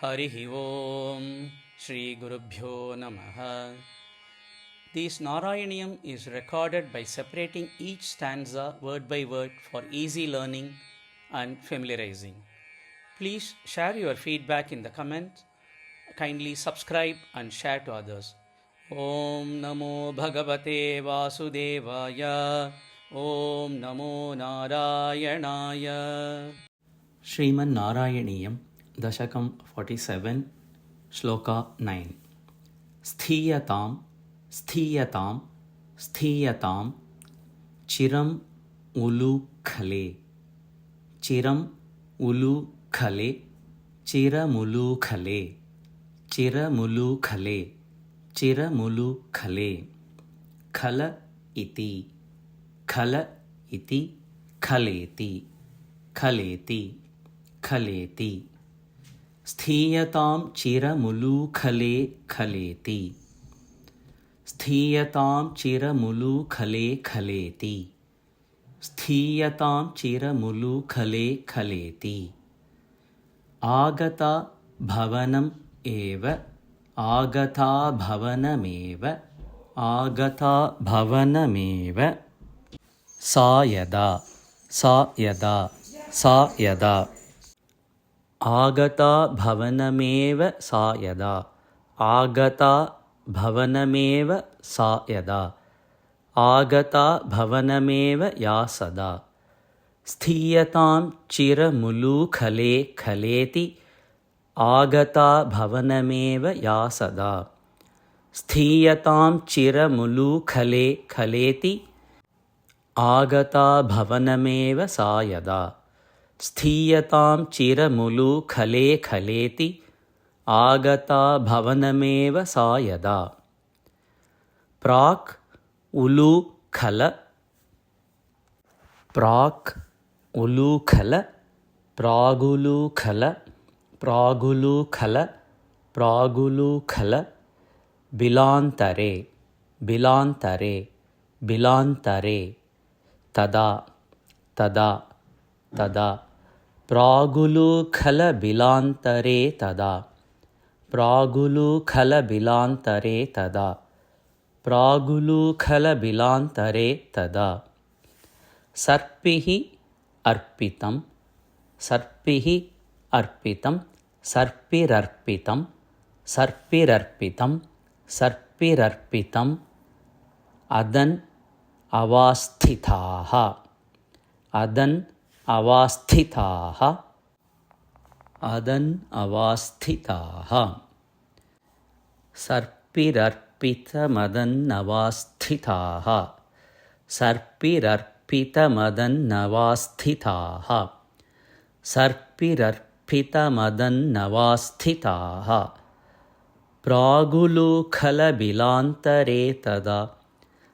Harihi Om Shri Gurubhyo Namaha. This Narayaniyam is recorded by separating each stanza word by word for easy learning and familiarizing. Please share your feedback in the comments. Kindly subscribe and share to others. Om Namo Bhagavate Vasudevaya. Om Namo Narayanaya. Sriman Narayaniyam Dashakam 47 Shloka 9 Sthiyatam Sthiyatam Sthiyatam Chiram Ulu Khale Chiram Ulu Khale Chiramulu Khale Chiramulu Khale Chiramulu Khale Khala iti Khala iti Khaleti Khaleti Khaleti Sthiyatam chiramulu khale khaleti Sthiyatam chiramulu khale khaleti Sthiyatam chiramulu khale khaleti Agata bhavanam eva Agata bhavanameva Agata bhavanameva Sayada Sayada Sayada Agata bhavanameva sayada Agata bhavanameva sayada Agata bhavanameva yasada Sthiyatam chiramulu khale khaleti Agata bhavanameva yasada Sthiyatam chiramulu khale khaleti Agata bhavanameva sayada Sthiyatam chiramulu khale khaleti Agata bhavanameva sayada Prak ulu khala Prak ulu khala Pragulu khala Pragulu khala Pragulu khala Bilantare Bilantare Bilantare Tada Tada Tada Pragulu khala bilantare tada Pragulu khala bilantare tada Pragulu khala bilantare tada Sarpihi arpitam Sarpihi arpitam Sarpirarpitam Sarpirarpitam Sarpirarpitam Adan avasthithaha Adan avasthithaha Adan avasthithaha Sarpirarpitamadan avasthithaha Sarpirarpitamadan avasthithaha Sarpirarpitamadan avasthithaha Pragulu khala bilantare tada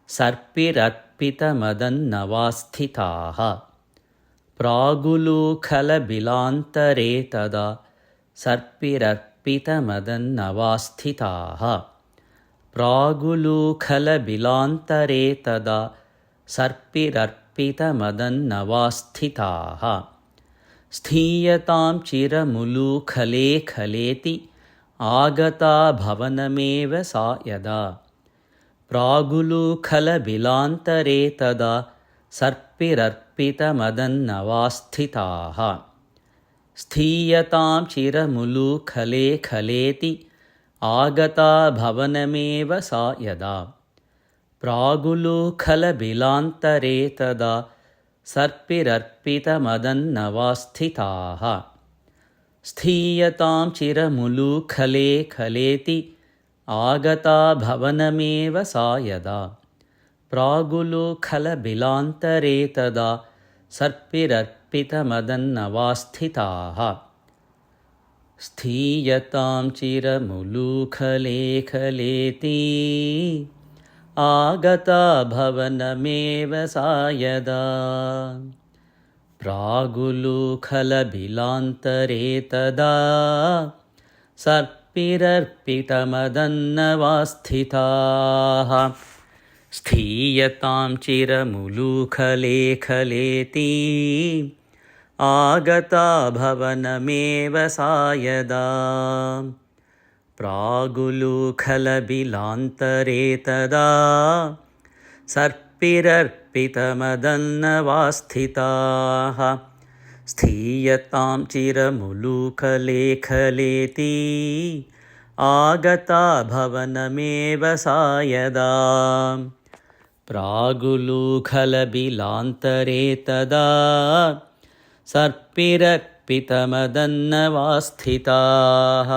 Sarpirarpitamadan avasthithaha Pragulu khala bilantare tada Sarpirarpitamadan avasthithaha Pragulu khala bilantare tada Sarpirarpitamadan avasthithaha Sthiyatam chiramulu khale khaleti Agata bhavanameva sayada Pragulu khala bilantare tada Sarpirarpitamadan avasthithaha Sthiyatam chiramulu khale khaleti Agata bhavanameva sayada Pragulu khala bilantare tada Sarpirarpitamadan avasthithaha Sthiyatam chiramulu khale khaleti Agata bhavanameva sayada Pragulu khala bilantare tada Sarpirarpitamadan avasthithaha Sthiyatam chiramulu khale khaleti Agata bhavanameva sayada Pragulu khala bilantare tada Sarpirarpitamadan avasthithaha Sthiyatam chiramulu khale khaleti आगता भवनमेव सा यदा प्रागुलूखलबिलान्तरे तदा सर्पिरर्पितमदन्नवास्थिताः स्थीयतां चिरमुलूखलेखलेति आगता भवनमेव सा यदा प्रागुलूखलबिलान्तरे तदा सर्पिरर्पितमदन्नवास्थिताः।